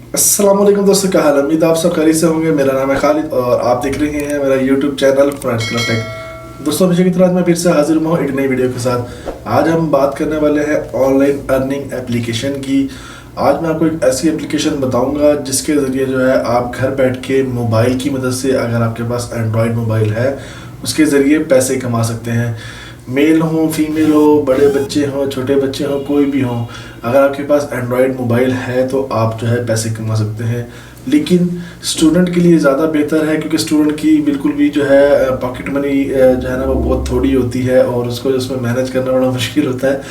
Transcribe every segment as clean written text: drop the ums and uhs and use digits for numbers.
अस्सलाम वालेकुम दोस्तों, क्या हाल है? उम्मीद आप सब खैरियत से होंगे। मेरा नाम है खालिद और आप देख रहे हैं मेरा YouTube channel friends club tech. दोस्तों, हमेशा की तरह आज मैं फिर से हाजिर हूँ एक नई वीडियो के साथ। आज हम बात करने वाले हैं ऑनलाइन अर्निंग एप्लीकेशन की। आज मैं आपको एक ऐसी एप्लीकेशन बताऊंगा जिसके ज़रिए जो है आप घर बैठ के मोबाइल की मदद से, अगर आपके पास एंड्रॉयड मोबाइल है, उसके ज़रिए पैसे कमा सकते हैं। मेल हो, फीमेल हो, बड़े बच्चे हों, छोटे बच्चे हों, कोई भी हों, अगर आपके पास एंड्रॉयड मोबाइल है तो आप जो है पैसे कमा सकते हैं। लेकिन स्टूडेंट के लिए ज़्यादा बेहतर है, क्योंकि स्टूडेंट की बिल्कुल भी जो है पॉकेट मनी जो है ना वो बहुत थोड़ी होती है और उसको उसमें मैनेज करना बड़ा मुश्किल होता है।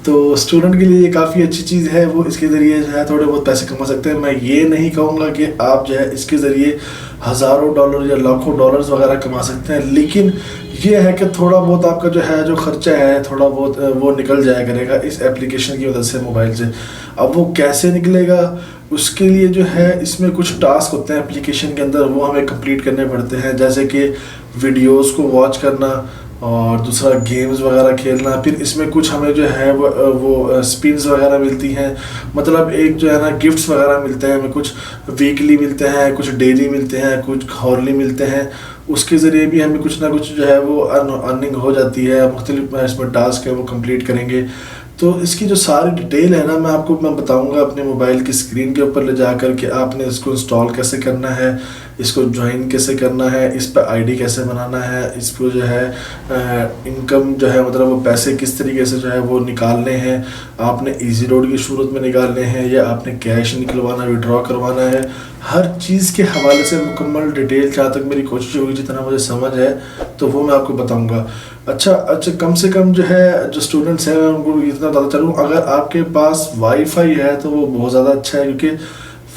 तो स्टूडेंट के लिए ये काफ़ी अच्छी चीज़ है, वो इसके ज़रिए जो है थोड़े बहुत पैसे कमा सकते हैं। मैं ये नहीं कहूँगा कि आप जो है इसके ज़रिए हज़ारों डॉलर या लाखों डॉलर्स वगैरह कमा सकते हैं, लेकिन ये है कि थोड़ा बहुत आपका जो है जो खर्चा है थोड़ा बहुत वो निकल जाया करेगा इस एप्लीकेशन की मदद से, मोबाइल से। अब वो कैसे निकलेगा, उसके लिए जो है इसमें कुछ टास्क होते हैं एप्लीकेशन के अंदर, वो हमें कंप्लीट करने पड़ते हैं। जैसे कि वीडियोस को वॉच करना और दूसरा गेम्स वगैरह खेलना। फिर इसमें कुछ हमें जो है वो स्पिन्स वगैरह मिलती हैं, मतलब एक जो है ना गिफ्ट्स वगैरह मिलते हैं हमें। कुछ वीकली मिलते हैं, कुछ डेली मिलते हैं, कुछ हॉर्ली मिलते हैं। उसके ज़रिए भी हमें कुछ ना कुछ जो है वो अर्निंग हो जाती है। मुख्तलिफ इसमें टास्क है वो कंप्लीट करेंगे तो इसकी जो सारी डिटेल है ना मैं बताऊंगा अपने मोबाइल की स्क्रीन के ऊपर ले जाकर कि आपने इसको इंस्टॉल कैसे करना है, इसको ज्वाइन कैसे करना है, इस पर आईडी कैसे बनाना है, इसको जो है इनकम जो है मतलब वो पैसे किस तरीके से जो है वो निकालने हैं, आपने इजी रोड की सूरत में निकालने हैं या आपने कैश निकलवाना, विड्रॉ करवाना है। हर चीज़ के हवाले से मुकम्मल डिटेल, जहाँ तक मेरी कोशिश होगी जितना मुझे समझ है तो वो मैं आपको बताऊँगा। अच्छा, कम से कम जो है जो स्टूडेंट्स हैं उनको इतना ज़्यादा चलूँ, अगर आपके पास वाईफाई है तो वो बहुत ज़्यादा अच्छा है, क्योंकि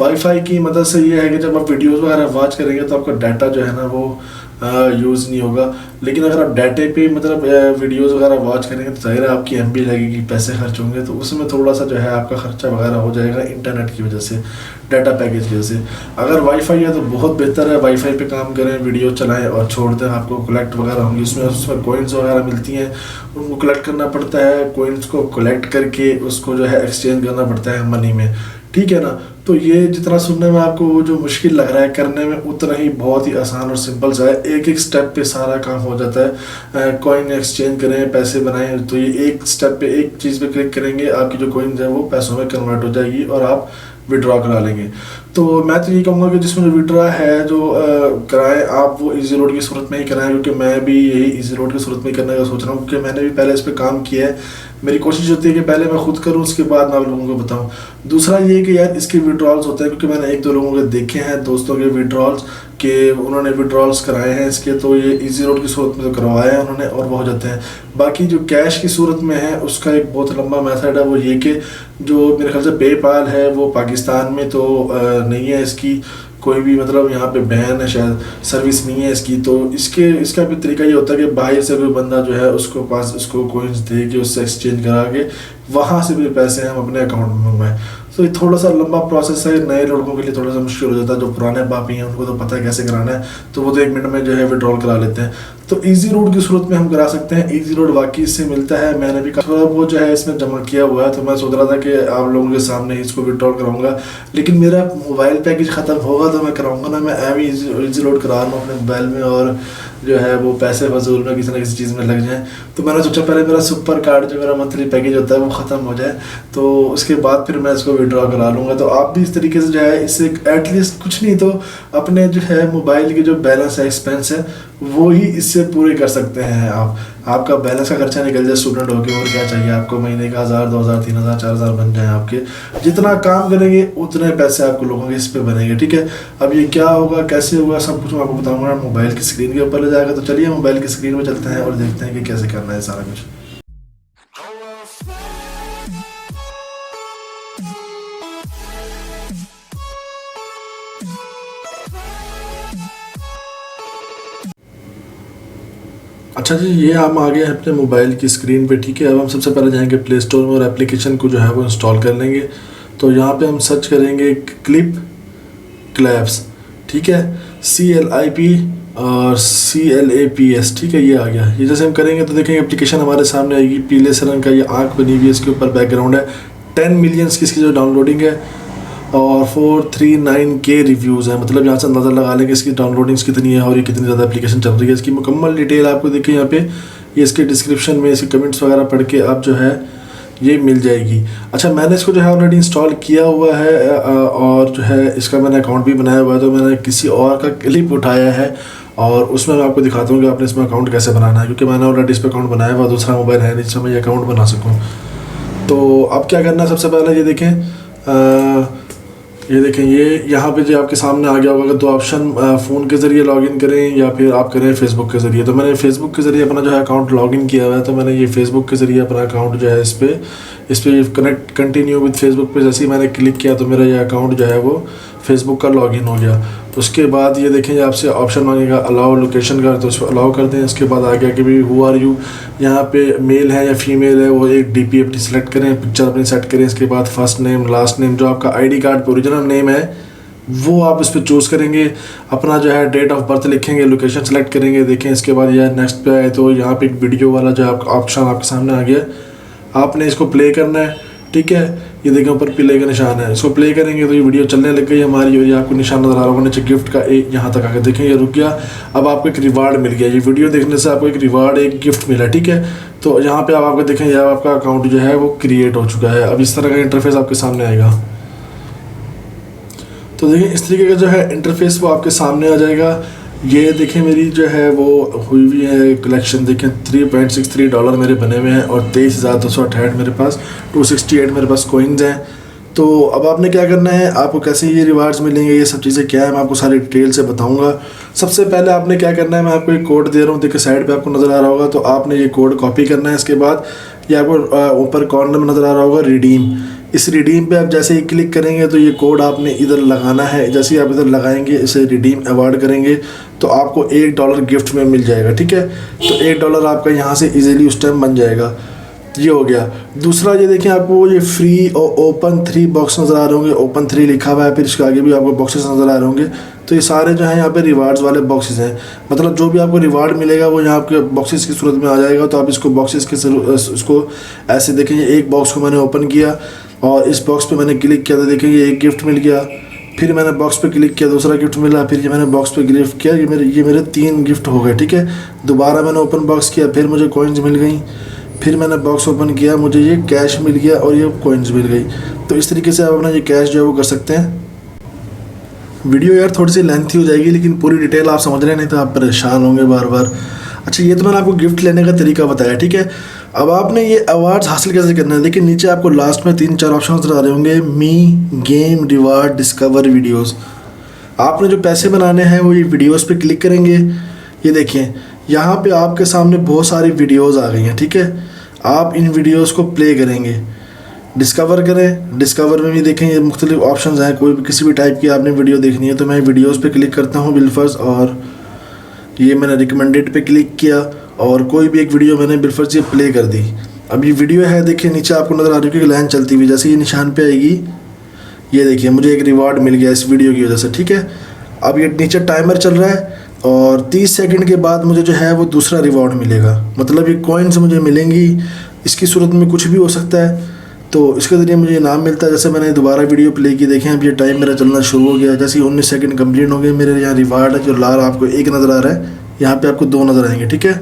वाईफाई की मदद से ये है कि जब आप वीडियोस वगैरह वॉच करेंगे तो आपका डाटा जो है ना वो यूज़ नहीं होगा। लेकिन अगर आप डाटे पे मतलब वीडियोस वगैरह वॉच करेंगे तो ज़ाहिर है आपकी एमबी लगेगी, पैसे खर्च होंगे, तो उसमें थोड़ा सा जो है आपका खर्चा वगैरह हो जाएगा इंटरनेट की वजह से, डाटा पैकेज की वजह से। अगर वाईफाई है तो बहुत बेहतर है, वाईफाई पे काम करें, वीडियो चलाएं और छोड़ दें, आपको कलेक्ट वगैरह होंगी। उसमें कोइंस वगैरह मिलती हैं, उनको कलेक्ट करना पड़ता है। कोइंस को कलेक्ट करके उसको जो है एक्सचेंज करना पड़ता है मनी में, ठीक है ना। तो ये जितना सुनने में आपको वो जो मुश्किल लग रहा है, करने में उतना ही बहुत ही आसान और सिंपल सा है। एक एक स्टेप पे सारा काम हो जाता है। कॉइन एक्सचेंज करें, पैसे बनाएं, तो ये एक स्टेप पे, एक चीज़ पे क्लिक करेंगे, आपकी जो कॉइन्स है वो पैसों में कन्वर्ट हो जाएगी और आप विड्रॉ करा लेंगे। तो मैं तो ये कहूँगा कि जिसमें जो विड्रॉ है जो कराएं आप, वो इजी रोड की सूरत में ही कराएं, क्योंकि मैं भी यही इजी रोड की सूरत में ही करने का सोच रहा हूँ, क्योंकि मैंने भी पहले इस पर काम किया है। मेरी कोशिश होती है कि पहले मैं खुद करूँ, उसके बाद मैं आप लोगों को बताऊँ। दूसरा ये कि यार इसके विड्रॉल्स होते हैं, क्योंकि मैंने एक दो लोगों के देखे हैं, दोस्तों के विड्रॉल्स कि उन्होंने विड्रॉल्स कराए हैं इसके, तो ये इजी रोड की सूरत में तो करवाया है उन्होंने और वो हो जाते हैं। बाकी जो कैश की सूरत में है उसका एक बहुत लंबा मेथड है, वो ये कि जो मेरे ख्याल से पेपाल है वो पाकिस्तान में तो नहीं है, इसकी कोई भी मतलब यहाँ पे बैन है, शायद सर्विस नहीं है इसकी। तो इसका भी तरीका ये होता है कि बाहर से कोई बंदा जो है उसको पास उसको कोइंस दे के उससे एक्सचेंज करा के वहाँ से भी पैसे हम अपने अकाउंट में मंगवाएं। तो ये थोड़ा सा लंबा प्रोसेस है, नए लड़कों के लिए थोड़ा सा मुश्किल हो जाता है। जो पुराने बापी हैं उनको तो पता है कैसे कराना है, तो वो तो 1 मिनट में जो है विड्रॉल करा लेते हैं। तो इजी रोड की सूरत में हम करा सकते हैं, इजी रोड वाकई इससे मिलता है। मैंने भी थोड़ा वो जो है इसमें जमा किया हुआ है, तो मैं सोच रहा था कि आप लोगों के सामने इसको विड्रॉल कराऊंगा, लेकिन मेरा मोबाइल पैकेज ख़त्म होगा तो मैं कराऊंगा ना। मैं एम इजी रोड करा रहा हूँ अपने मोबाइल में और जो है वो पैसे फजूल में किसी ना किसी चीज़ में लग जाएँ। तो मैंने सोचा पहले मेरा सुपर कार्ड जो मेरा मंथली पैकेज होता है वो ख़त्म हो जाए, तो उसके बाद फिर मैं इसको विड्रॉ करा लूँगा। तो आप भी इस तरीके से जो है इससे एटलीस्ट कुछ नहीं तो अपने जो है मोबाइल के जो बैलेंस है, एक्सपेंस है, वो ही इससे पूरे कर सकते हैं। आपका बैलेंस का खर्चा निकल जाए स्टूडेंट होके, और क्या चाहिए आपको। महीने का 1000, 2000, 3000, 4000 बन जाए आपके। जितना काम करेंगे उतने पैसे आपको लोगों के इस पे बनेंगे, ठीक है। अब ये क्या होगा, कैसे होगा, सब कुछ मैं आपको बताऊंगा मोबाइल की स्क्रीन के ऊपर ले जाएगा। तो चलिए मोबाइल की स्क्रीन पर चलते हैं और देखते हैं कि कैसे करना है सारा कुछ। अच्छा जी, ये हम आ गए हैं अपने मोबाइल की स्क्रीन पे, ठीक है। अब हम सबसे पहले जाएंगे प्ले स्टोर में और एप्लीकेशन को जो है वो इंस्टॉल कर लेंगे। तो यहाँ पे हम सर्च करेंगे क्लैप्स, ठीक है, CLIP और CLAPS, ठीक है, ये आ गया। ये जैसे हम करेंगे तो देखेंगे एप्लीकेशन हमारे सामने आएगी, पीले से रंग का ये आँख बनी हुई है, इसके ऊपर बैकग्राउंड है। 10 मिलियन की इसकी जो डाउनलोडिंग है और 439K रिव्यूज़ हैं। मतलब यहाँ से अंदाज़ा लगा लें कि इसकी डाउनलोडिंग्स कितनी है और ये कितनी ज़्यादा एप्लीकेशन चल रही है। इसकी मुकम्मल डिटेल आपको देखिए यहाँ पे, ये इसके डिस्क्रिप्शन में इसके कमेंट्स वगैरह पढ़ के आप जो है ये मिल जाएगी। अच्छा, मैंने इसको जो है ऑलरेडी इंस्टॉल किया हुआ है और जो है इसका मैंने अकाउंट भी बनाया हुआ है। तो मैंने किसी और का क्लिप उठाया है और उसमें मैं आपको दिखाता हूँ कि आपने इसमें अकाउंट कैसे बनाना है, क्योंकि मैंने ऑलरेडी इस पर अकाउंट बनाया हुआ, दूसरा मोबाइल है नहीं जिसमें मैं ये अकाउंट बना सकूँ। तो अब क्या करना है, सबसे पहले ये देखें, ये देखें, ये यहाँ पे जो आपके सामने आ गया होगा, दो ऑप्शन, फ़ोन के ज़रिए लॉगिन करें या फिर आप करें फेसबुक के ज़रिए। तो मैंने फेसबुक के ज़रिए अपना जो है अकाउंट लॉगिन किया हुआ है, तो मैंने ये फेसबुक के ज़रिए अपना अकाउंट जो है इस पर कनेक्ट कंटिन्यू विद फेसबुक पे जैसे ही मैंने क्लिक किया तो मेरा ये अकाउंट जो है वो फेसबुक का लॉगिन हो गया। उसके बाद ये देखें, ये आपसे ऑप्शन मांगेगा अलाउ लोकेशन का, तो उसको अलाउ कर दें। उसके बाद आ गया कि भाई हु आर यू, यहाँ पे मेल है या फीमेल है, वो एक DP अपनी सेलेक्ट करें, पिक्चर अपनी सेट करें। इसके बाद फर्स्ट नेम, लास्ट नेम, जो आपका ID कार्ड पर ओरिजिनल नेम है वो आप इस पर चूज़ करेंगे। अपना जो है डेट ऑफ बर्थ लिखेंगे, लोकेशन सेलेक्ट करेंगे। देखें, इसके बाद यह नेक्स्ट पे आए तो यहाँ पे एक वीडियो वाला जो आपका ऑप्शन आपके सामने आ गया, आपने इसको प्ले करना है। ठीक है, ये देखें ऊपर प्ले का निशान है, इसको प्ले करेंगे तो ये वीडियो चलने लग गई हमारी, और ये आपको निशान नज़र आ रहा होगा नीचे गिफ्ट का, एक यहाँ तक आकर देखें ये रुक गया। अब आपको एक रिवार्ड मिल गया, ये वीडियो देखने से आपको एक रिवार्ड, एक गिफ्ट मिला। ठीक है, तो यहाँ पे आप आपको देखें यह आपका अकाउंट जो है वो क्रिएट हो चुका है। अब इस तरह का इंटरफेस आपके सामने आएगा। तो देखिए इस तरीके का जो है इंटरफेस वो आपके सामने आ जाएगा। ये देखें मेरी जो है वो हुई हुई है कलेक्शन, देखें $3.63 मेरे बने हुए हैं और 23,268 मेरे पास, 268 मेरे पास कॉइन्स हैं। तो अब आपने क्या करना है, आपको कैसे ये रिवार्ड्स मिलेंगे, ये सब चीज़ें क्या है, मैं आपको सारी डिटेल से बताऊंगा। सबसे पहले आपने क्या करना है, मैं आपको एक कोड दे रहा हूँ, देखिए साइड पे आपको नज़र आ रहा होगा, तो आपने ये कोड कॉपी करना है। इसके बाद ये आपको ऊपर कॉर्नर में नज़र आ रहा होगा रिडीम, इस रिडीम पे आप जैसे ही क्लिक करेंगे तो ये कोड आपने इधर लगाना है। जैसे ही आप इधर लगाएंगे, इसे रिडीम अवार्ड करेंगे तो आपको $1 गिफ्ट में मिल जाएगा। ठीक है, तो $1 आपका यहाँ से इजीली उस टाइम बन जाएगा। ये हो गया। दूसरा ये देखें, आपको ये फ्री और ओपन 3 बॉक्स नज़र आ रहे होंगे, ओपन 3 लिखा हुआ है, फिर इसके आगे भी आपको बॉक्सेस नज़र आ रहे होंगे। तो ये सारे जो हैं यहाँ पे रिवार्ड्स वाले बॉक्सेस हैं, मतलब जो भी आपको रिवार्ड मिलेगा वो यहाँ आपके बॉक्सेस की सूरत में आ जाएगा। तो आप इसको बॉक्सेस के इसको ऐसे देखेंगे, एक बॉक्स को मैंने ओपन किया और इस बॉक्स पे मैंने क्लिक किया तो देखेंगे एक गिफ्ट मिल गया। फिर मैंने बॉक्स पे क्लिक किया, दूसरा गिफ्ट मिला। फिर ये मैंने बॉक्स पे क्लिक किया, ये मेरे 3 गिफ्ट हो गए। ठीक है, दोबारा मैंने ओपन बॉक्स किया, फिर मुझे कॉइन्स मिल गई। फिर मैंने बॉक्स ओपन किया, मुझे ये कैश मिल गया और ये कॉइन्स मिल गई। तो इस तरीके से आप अपना ये कैश जो है वो कर सकते हैं। वीडियो यार थोड़ी सी लेंथी हो जाएगी, लेकिन पूरी डिटेल आप समझ रहे, नहीं तो आप परेशान होंगे बार बार। अच्छा, ये तो मैंने आपको गिफ्ट लेने का तरीका बताया। ठीक है, अब आपने ये अवार्ड्स हासिल कैसे करना है, देखिए नीचे आपको लास्ट में 3-4 ऑप्शन नजर आ रहे होंगे, मी, गेम, रिवार्ड, डिस्कवर, वीडियोस। आपने जो पैसे बनाने हैं वो ये वीडियोस पे क्लिक करेंगे। ये देखिए यहाँ पे आपके सामने बहुत सारी वीडियोस आ गई हैं। ठीक है, आप इन वीडियोस को प्ले करेंगे, डिस्कवर करें। डिस्कवर में भी देखें ये मुख्तलिफ ऑप्शंस हैं, कोई भी किसी भी टाइप की आपने वीडियो देखनी है तो मैं वीडियोस पे क्लिक करता हूँ बिलफर्ज, और ये मैंने रिकमेंडेड पे क्लिक किया और कोई भी एक वीडियो मैंने बिलफर्ज ये प्ले कर दी। अब ये वीडियो है, देखिए नीचे आपको नज़र आ रही है कि लाइन चलती हुई, जैसे ये निशान पे आएगी ये देखिए मुझे एक रिवार्ड मिल गया इस वीडियो की वजह से। ठीक है, अब ये नीचे टाइमर चल रहा है और 30 सेकंड के बाद मुझे जो है वो दूसरा रिवॉर्ड मिलेगा, मतलब ये कॉइन्स मुझे मिलेंगी। इसकी सूरत में कुछ भी हो सकता है, तो इसके ज़रिए मुझे इनाम मिलता है। जैसे मैंने दोबारा वीडियो प्ले की, देखें अब ये टाइम मेरा चलना शुरू हो गया। जैसे 19 सेकंड कंप्लीट हो गए, मेरे यहाँ रिवार्ड है जो लाल आपको 1 नज़र आ रहा है, यहाँ पे आपको 2 नज़र आएंगे। ठीक है,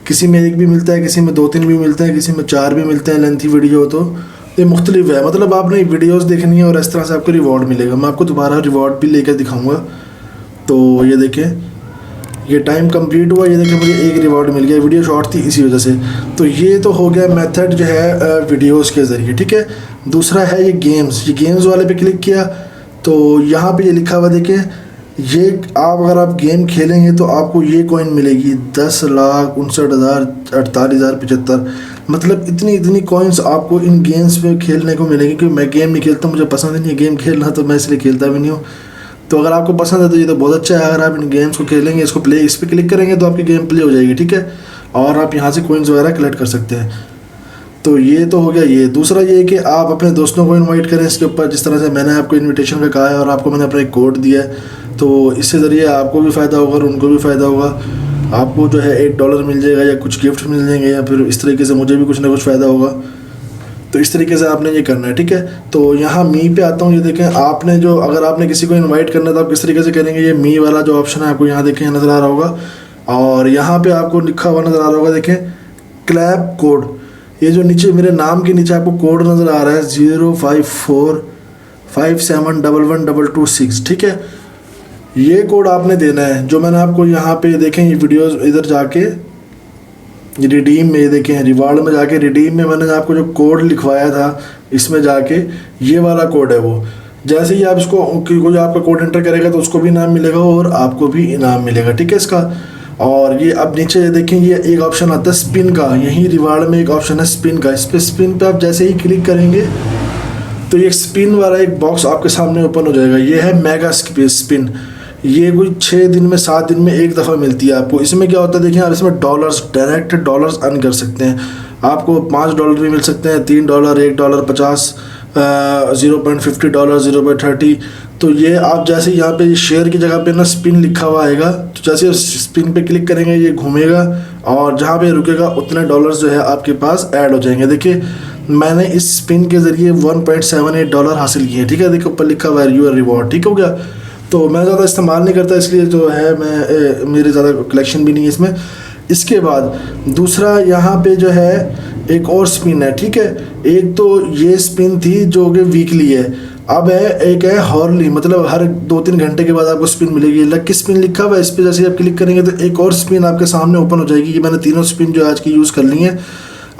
किसी में 1 भी मिलता है, किसी में 2-3 भी मिलते हैं, किसी में 4 भी मिलते हैं। लेंथी वीडियो हो तो ये मुख्तलिफ है, मतलब आपने वीडियोज़ देखनी है और इस तरह से आपको रिवॉर्ड मिलेगा। मैं आपको दोबारा रिवॉर्ड भी लेकर दिखाऊँगा। तो ये देखें ये टाइम कंप्लीट हुआ, ये देखिए मुझे 1 रिवॉर्ड मिल गया, वीडियो शॉर्ट थी इसी वजह से। तो ये तो हो गया मेथड जो है वीडियोस के ज़रिए। ठीक है, दूसरा है ये गेम्स। ये गेम्स वाले पे क्लिक किया तो यहाँ पे ये लिखा हुआ देखें, ये आप अगर आप गेम खेलेंगे तो आपको ये कॉइन मिलेगी 10,59,48,075। मतलब इतनी कॉइन्स आपको इन गेम्स पे खेलने को मिलेगी। क्योंकि मैं गेम नहीं खेलता, मुझे पसंद नहीं है गेम खेलना, तो मैं इसलिए खेलता भी नहीं हूँ। तो अगर आपको पसंद है तो ये तो बहुत अच्छा है। अगर आप इन गेम्स को खेलेंगे, इसको प्ले, इस पर क्लिक करेंगे तो आपकी गेम प्ले हो जाएगी। ठीक है, और आप यहाँ से कॉइन्स वगैरह कलेक्ट कर सकते हैं। तो ये तो हो गया ये। दूसरा ये है कि आप अपने दोस्तों को इनवाइट करें इसके ऊपर, जिस तरह से मैंने आपको इनविटेशन का कहा है और आपको मैंने अपना एक कोड दिया है, तो इससे ज़रिए आपको भी फ़ायदा होगा और उनको भी फ़ायदा होगा। आपको जो है $1 मिल जाएगा या कुछ गिफ्ट मिल जाएंगे, या फिर इस तरीके से मुझे भी कुछ ना कुछ फ़ायदा होगा। तो इस तरीके से आपने ये करना है, ठीक है। तो यहाँ मी पे आता हूँ, ये देखें आपने जो अगर आपने किसी को इनवाइट करना है तो आप किस तरीके से करेंगे, ये मी वाला जो ऑप्शन है आपको यहाँ देखें नज़र आ रहा होगा, और यहाँ पे आपको लिखा हुआ नज़र आ रहा होगा, देखें क्लैप कोड। ये जो नीचे मेरे नाम के नीचे आपको कोड नज़र आ रहा है 0545711126, ठीक है। ये कोड आपने देना है, जो मैंने आपको यहाँ पे देखें ये वीडियोस इधर जाके रिडीम में, ये देखें रिवार्ड में जाके रिडीम में मैंने आपको जो कोड लिखवाया था इसमें जाके ये वाला कोड है वो। जैसे ही आप इसको कोई आपका कोड एंटर करेगा तो उसको भी इनाम मिलेगा और आपको भी इनाम मिलेगा, ठीक है इसका। और ये अब नीचे देखें ये एक ऑप्शन आता है स्पिन का, यही रिवार्ड में एक ऑप्शन है स्पिन का। इस पर स्पिन पे आप जैसे ही क्लिक करेंगे तो ये स्पिन वाला एक बॉक्स आपके सामने ओपन हो जाएगा। ये है मेगा स्पिन, ये कोई 6 दिन में 7 दिन में एक दफ़ा मिलती है आपको। इसमें क्या होता है देखिए, आप इसमें डॉलर्स डायरेक्ट डॉलर्स अर्न कर सकते हैं। आपको $5 भी मिल सकते हैं, $3, $1, 50, $0.50, $0.30। तो ये आप जैसे यहाँ पे शेयर की जगह पे ना स्पिन लिखा हुआ आएगा, तो जैसे स्पिन पे क्लिक करेंगे ये घूमेगा और जहाँ पे रुकेगा उतने डॉलर्स जो है आपके पास ऐड हो जाएंगे। देखिए मैंने इस स्पिन के ज़रिए $1.78 हासिल किए, ठीक है। देखो ऊपर लिखा हुआ है यूर रिवॉर्ड, ठीक हो गया। तो मैं ज़्यादा इस्तेमाल नहीं करता इसलिए जो है मैं मेरे ज़्यादा कलेक्शन भी नहीं है इसमें। इसके बाद दूसरा यहाँ पे जो है एक और स्पिन है, ठीक है। एक तो ये स्पिन थी जो कि वीकली है, अब है एक है हॉर्ली, मतलब हर 2-3 घंटे के बाद आपको स्पिन मिलेगी। लकी स्पिन लिखा हुआ है, इस पर जैसे आप क्लिक करेंगे तो एक और स्पिन आपके सामने ओपन हो जाएगी। ये मैंने तीनों स्पिन जो आज की यूज़ कर ली हैं।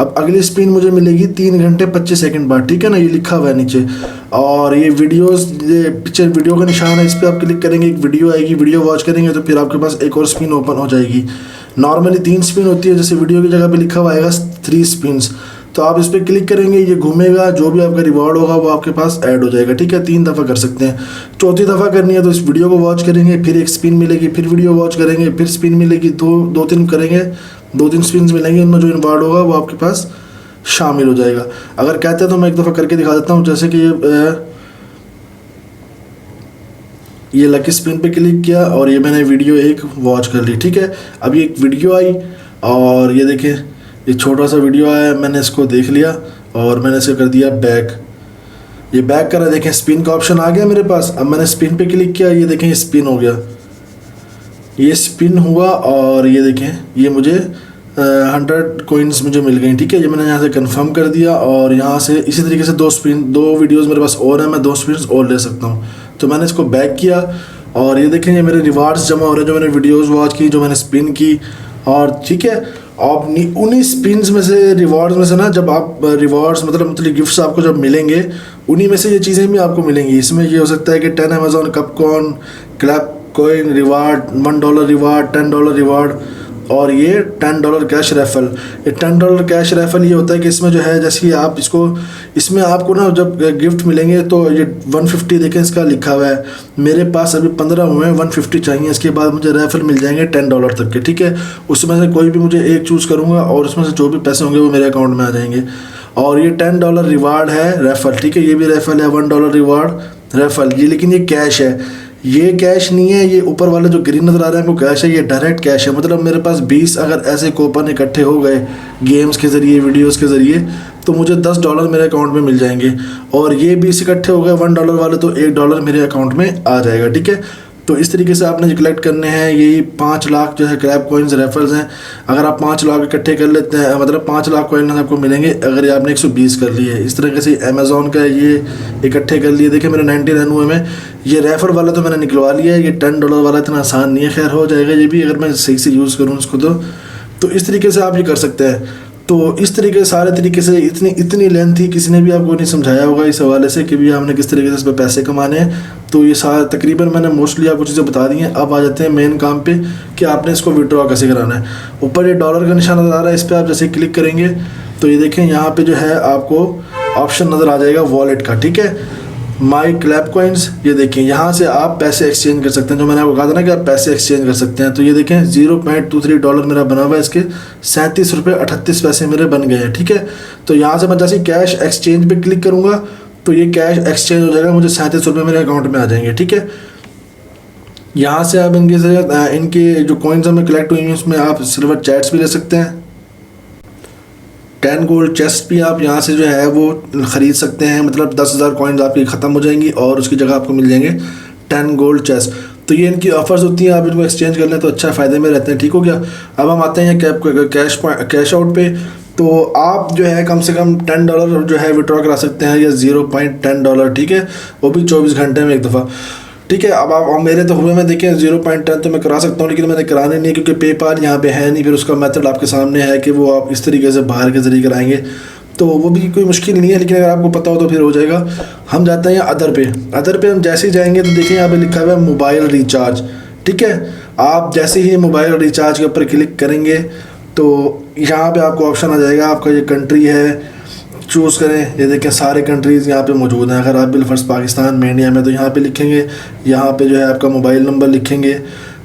अब अगली स्पिन मुझे मिलेगी 3 घंटे 25 सेकंड बाद, ठीक है ना, ये लिखा हुआ है नीचे। और ये वीडियोस, ये पिक्चर वीडियो का निशान है, इस पर आप क्लिक करेंगे एक वीडियो आएगी, वीडियो वॉच करेंगे तो फिर आपके पास एक और स्पिन ओपन हो जाएगी। नॉर्मली 3 स्पिन होती है, जैसे वीडियो की जगह पे लिखा हुआ आएगा 3 स्पिन्स। तो आप इस पर क्लिक करेंगे, ये घूमेगा, जो भी आपका रिवॉर्ड होगा वो आपके पास ऐड हो जाएगा, ठीक है। 3 दफ़ा कर सकते हैं। चौथी दफ़ा करनी है तो इस वीडियो को वॉच करेंगे, फिर एक स्पिन मिलेगी, फिर वीडियो वॉच करेंगे, फिर स्पिन मिलेगी, 2-3 करेंगे, 2-3 स्पिन मिलेंगे, उनमें जो रिवॉर्ड होगा वो आपके पास शामिल हो जाएगा। अगर कहते हैं तो मैं एक दफ़ा करके दिखा देता हूँ। जैसे कि ये लकी स्पिन पे क्लिक किया और ये मैंने वीडियो एक वॉच कर ली, ठीक है। अब ये एक वीडियो आई और ये देखें ये छोटा सा वीडियो आया, मैंने इसको देख लिया और मैंने इसे कर दिया बैक। ये बैक करा, देखें स्पिन का ऑप्शन आ गया मेरे पास। अब मैंने स्पिन पे क्लिक किया, ये देखें स्पिन हो गया, ये स्पिन हुआ और ये देखें ये मुझे 100 कॉइन्स मुझे मिल गई, ठीक है। ये मैंने यहाँ से कंफर्म कर दिया और यहाँ से इसी तरीके से 2 वीडियोस मेरे पास और हैं, मैं 2 स्पिन और ले सकता हूँ। तो मैंने इसको बैक किया और ये देखें ये मेरे रिवार्ड्स जमा हो रहे हैं, जो मैंने वीडियोस वॉच की, जो मैंने स्पिन की। और ठीक है, आप उन्हीं स्पिन्स में से, रिवॉर्ड्स में से ना, जब आप रिवॉर्ड्स मतलब गिफ्ट्स आपको जब मिलेंगे उन्हीं में से ये चीज़ें भी आपको मिलेंगी। इसमें ये हो सकता है कि 10 अमेज़ॉन कपकॉर्न clap coin reward, $1 reward, $10 reward और ये $10 कैश रेफल। ये $10 कैश रेफल ये होता है कि इसमें जो है जैसे कि आप इसको, इसमें आपको ना जब गिफ्ट मिलेंगे तो ये 150 देखें इसका लिखा हुआ है, मेरे पास अभी 15 हुए हैं, 150 चाहिए। इसके बाद मुझे रेफल मिल जाएंगे $10 तक के, ठीक है। उसमें से कोई भी मुझे एक चूज़ करूँगा और उसमें से जो भी पैसे होंगे वो मेरे अकाउंट में आ जाएंगे। और ये $10 रिवार्ड है रेफल, ठीक है। ये भी रेफल है, $1 रिवार्ड रेफल ये, लेकिन ये कैश है, ये कैश नहीं है। ये ऊपर वाले जो ग्रीन नज़र आ रहे हैं वो कैश है, ये डायरेक्ट कैश है। मतलब मेरे पास 20 अगर ऐसे कूपन इकट्ठे हो गए गेम्स के ज़रिए, वीडियोस के ज़रिए, तो मुझे $10 मेरे अकाउंट में मिल जाएंगे। और ये 20 इकट्ठे हो गए $1 वाले तो $1 मेरे अकाउंट में आ जाएगा, ठीक है। तो इस तरीके से आपने कलेक्ट करने हैं। यही 5 लाख जो है क्रैप कॉइन्स रेफल्स हैं। अगर आप 5 लाख इकट्ठे कर लेते हैं, मतलब 5 लाख कॉइन आपको मिलेंगे अगर ये आपने 120 कर लिए। इस तरीके से अमेज़ॉन का ये इकट्ठे कर लिए। देखिए मेरे 90 रन हुए में। ये रेफर वाला तो मैंने निकलवा लिया है, ये $10 वाला इतना आसान नहीं है, खैर हो जाएगा ये भी अगर मैं सही से यूज़ करूँ उसको। तो इस तरीके से आप ये कर सकते हैं। तो इस तरीके से सारे तरीके से इतनी लेंथ थी, किसी ने भी आपको नहीं समझाया होगा इस हवाले से कि भी आपने किस तरीके से इस पर पैसे कमाने हैं। तो ये सारा तकरीबन मैंने मोस्टली आपको चीज़ें बता दी हैं। अब आ जाते हैं मेन काम पे कि आपने इसको विड्रॉ कैसे कराना है। ऊपर ये डॉलर का निशान नज़र आ रहा है, इस पर आप जैसे क्लिक करेंगे तो ये देखें यहाँ पे जो है आपको ऑप्शन नज़र आ जाएगा वॉलेट का, ठीक है। माई क्लैप कॉइन्स, ये देखें यहाँ से आप पैसे एक्सचेंज कर सकते हैं। जो मैंने आपको कहा था ना कि आप पैसे एक्सचेंज कर सकते हैं। तो ये देखें $0.23 मेरा बना हुआ है, इसके ₹37.38 मेरे बन गए हैं, ठीक है। तो यहाँ से मैं जैसे कैश एक्सचेंज पे क्लिक करूँगा तो ये कैश एक्सचेंज हो जाएगा, मुझे ₹37 मेरे अकाउंट में आ जाएंगे, ठीक है। यहाँ से आप इनके जो कॉइन्स हमें कलेक्ट हुई हैं उसमें आप सिल्वर चैट्स भी ले सकते हैं। 10 गोल्ड चेस्ट भी आप यहाँ से जो है वो ख़रीद सकते हैं, मतलब 10,000 कॉइन्स आपकी ख़त्म हो जाएंगी और उसकी जगह आपको मिल जाएंगे 10 गोल्ड चेस्ट। तो ये इनकी ऑफर्स होती हैं, आप इनको एक्सचेंज कर लें तो अच्छा फ़ायदे में रहते हैं। ठीक हो गया। अब हम आते हैं कैश आउट पे। तो आप जो है कम से कम $10 जो है विड्रॉ करा सकते हैं या $0.10, ठीक है, वो भी 24 घंटे में एक दफ़ा। ठीक है। अब आप मेरे तो हुए में देखें 0.10 तो मैं करा सकता हूँ, लेकिन मैंने कराने नहीं क्योंकि पेपाल यहाँ पे है नहीं। फिर उसका मेथड आपके सामने है कि वो आप इस तरीके से बाहर के ज़रिए कराएंगे, तो वो भी कोई मुश्किल नहीं है, लेकिन अगर आपको पता हो तो फिर हो जाएगा। हम जाते हैं अदर पे हम जैसे ही जाएंगे तो देखिए यहाँ पे लिखा हुआ है मोबाइल रिचार्ज। ठीक है। आप जैसे ही मोबाइल रिचार्ज के ऊपर क्लिक करेंगे तो यहाँ पे आपको ऑप्शन आ जाएगा, आपका ये कंट्री है, चूज़ करें। ये देखें सारे कंट्रीज़ यहाँ पे मौजूद हैं। अगर आप बिलफर्स पाकिस्तान में इंडिया में तो यहाँ पे लिखेंगे, यहाँ पे जो है आपका मोबाइल नंबर लिखेंगे।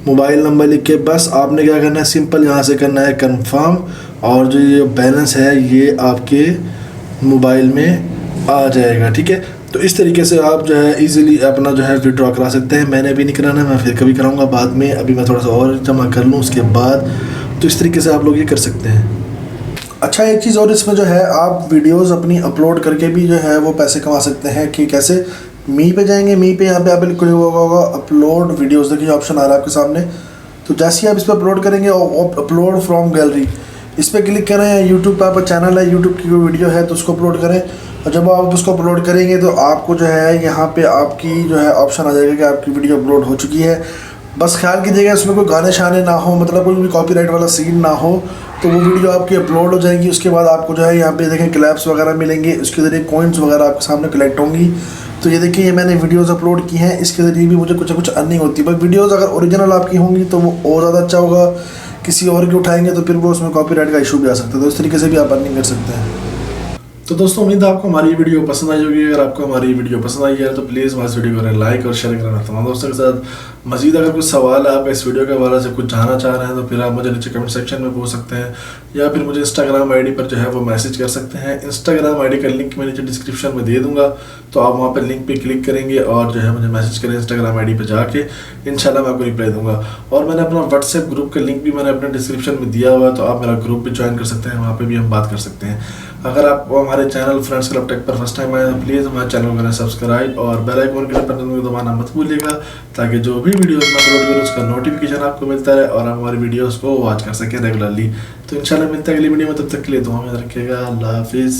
मोबाइल नंबर लिख के बस आपने क्या करना है, सिंपल यहाँ से करना है कंफर्म, और जो ये बैलेंस है ये आपके मोबाइल में आ जाएगा। ठीक है। तो इस तरीके से आप जो है इजीली अपना जो है विड्रॉ करा सकते हैं। मैंने अभी नहीं कराना, मैं फिर कभी कराऊंगा बाद में, अभी मैं थोड़ा सा और जमा कर लूँ उसके बाद। तो इस तरीके से आप लोग ये कर सकते हैं। अच्छा, एक चीज़ और इसमें जो है आप वीडियोस अपनी अपलोड करके भी जो है वो पैसे कमा सकते हैं। कि कैसे, मी पे जाएंगे, मी पे यहाँ पे आप लिखा होगा अपलोड वीडियोस, देखिए ऑप्शन आ रहा है आपके सामने। तो जैसे ही आप इस पर अपलोड करेंगे, अपलोड फ्रॉम गैलरी, इस पर क्लिक करें। यूट्यूब पर आपका चैनल है, यूट्यूब की कोई वीडियो है तो उसको अपलोड करें, और जब आप उसको अपलोड करेंगे तो आपको जो है यहाँ पे आपकी जो है ऑप्शन आ जाएगा कि आपकी वीडियो अपलोड हो चुकी है। बस ख्याल कीजिएगा इसमें कोई गाने शाने ना हो, मतलब कोई भी कॉपीराइट वाला सीन ना हो, तो वो वीडियो आपकी अपलोड हो जाएगी। उसके बाद आपको जो है यहाँ पे देखें क्लैप्स वगैरह मिलेंगे, उसके ज़रिए कॉइन्स वगैरह आपके सामने कलेक्ट होंगी। तो ये देखिए, ये मैंने वीडियोस अपलोड की हैं, इसके ज़रिए भी मुझे कुछ ना कुछ अर्निंग होती है। बट वीडियोस अगर ओरिजिनल आपकी होंगी तो वो और ज़्यादा अच्छा होगा। किसी और की उठाएंगे तो फिर वो उसमें कॉपीराइट का इशू भी आ सकता है। तो इस तरीके से भी आप अर्निंग कर सकते हैं। तो दोस्तों, उम्मीद है आपको हमारी वीडियो पसंद आई होगी। अगर आपको हमारी वीडियो पसंद आई है तो प्लीज़ हमारी वीडियो को लाइक और शेयर करना तमाम दोस्तों के साथ। मज़ीद अगर कुछ सवाल है आपका इस वीडियो के हवाले से, कुछ जानना चाह रहे हैं, तो फिर आप मुझे नीचे कमेंट सेक्शन में पूछ सकते हैं, या फिर मुझे इंस्टाग्राम आईडी पर जो है वो मैसेज कर सकते हैं। इंस्टाग्राम आईडी का लिंक मैं नीचे डिस्क्रिप्शन में दे दूँगा, तो आप वहाँ पर लिंक पे क्लिक करेंगे और जो है मुझे मैसेज करें इंस्टाग्राम आईडी पर जाके, इंशाल्लाह मैं आपको रिप्लाई दूँगा। और मैंने अपना व्हाट्सएप ग्रुप का लिंक भी मैंने अपने डिस्क्रिप्शन में दिया हुआ है, तो आप मेरा ग्रुप भी ज्वाइन कर सकते हैं, वहाँ पर भी हम बात कर सकते हैं। अगर आप हमारे चैनल फ्रेंड्स क्लब टेक पर फर्स्ट टाइम आए तो प्लीज़ हमारे चैनल को करें सब्सक्राइब और बेल आइकन के बटन को दबाना मत भूलिएगा, ताकि जो भी वीडियोस मैं अपलोड करूँ उसका नोटिफिकेशन आपको मिलता रहे और आप हमारी वीडियोस को वॉच कर सकें रेगुलरली। तो इंशाल्लाह मिलते हैं अगली वीडियो में, तब तक के लिए दुआ में रखिएगा। अल्लाह हाफिज़।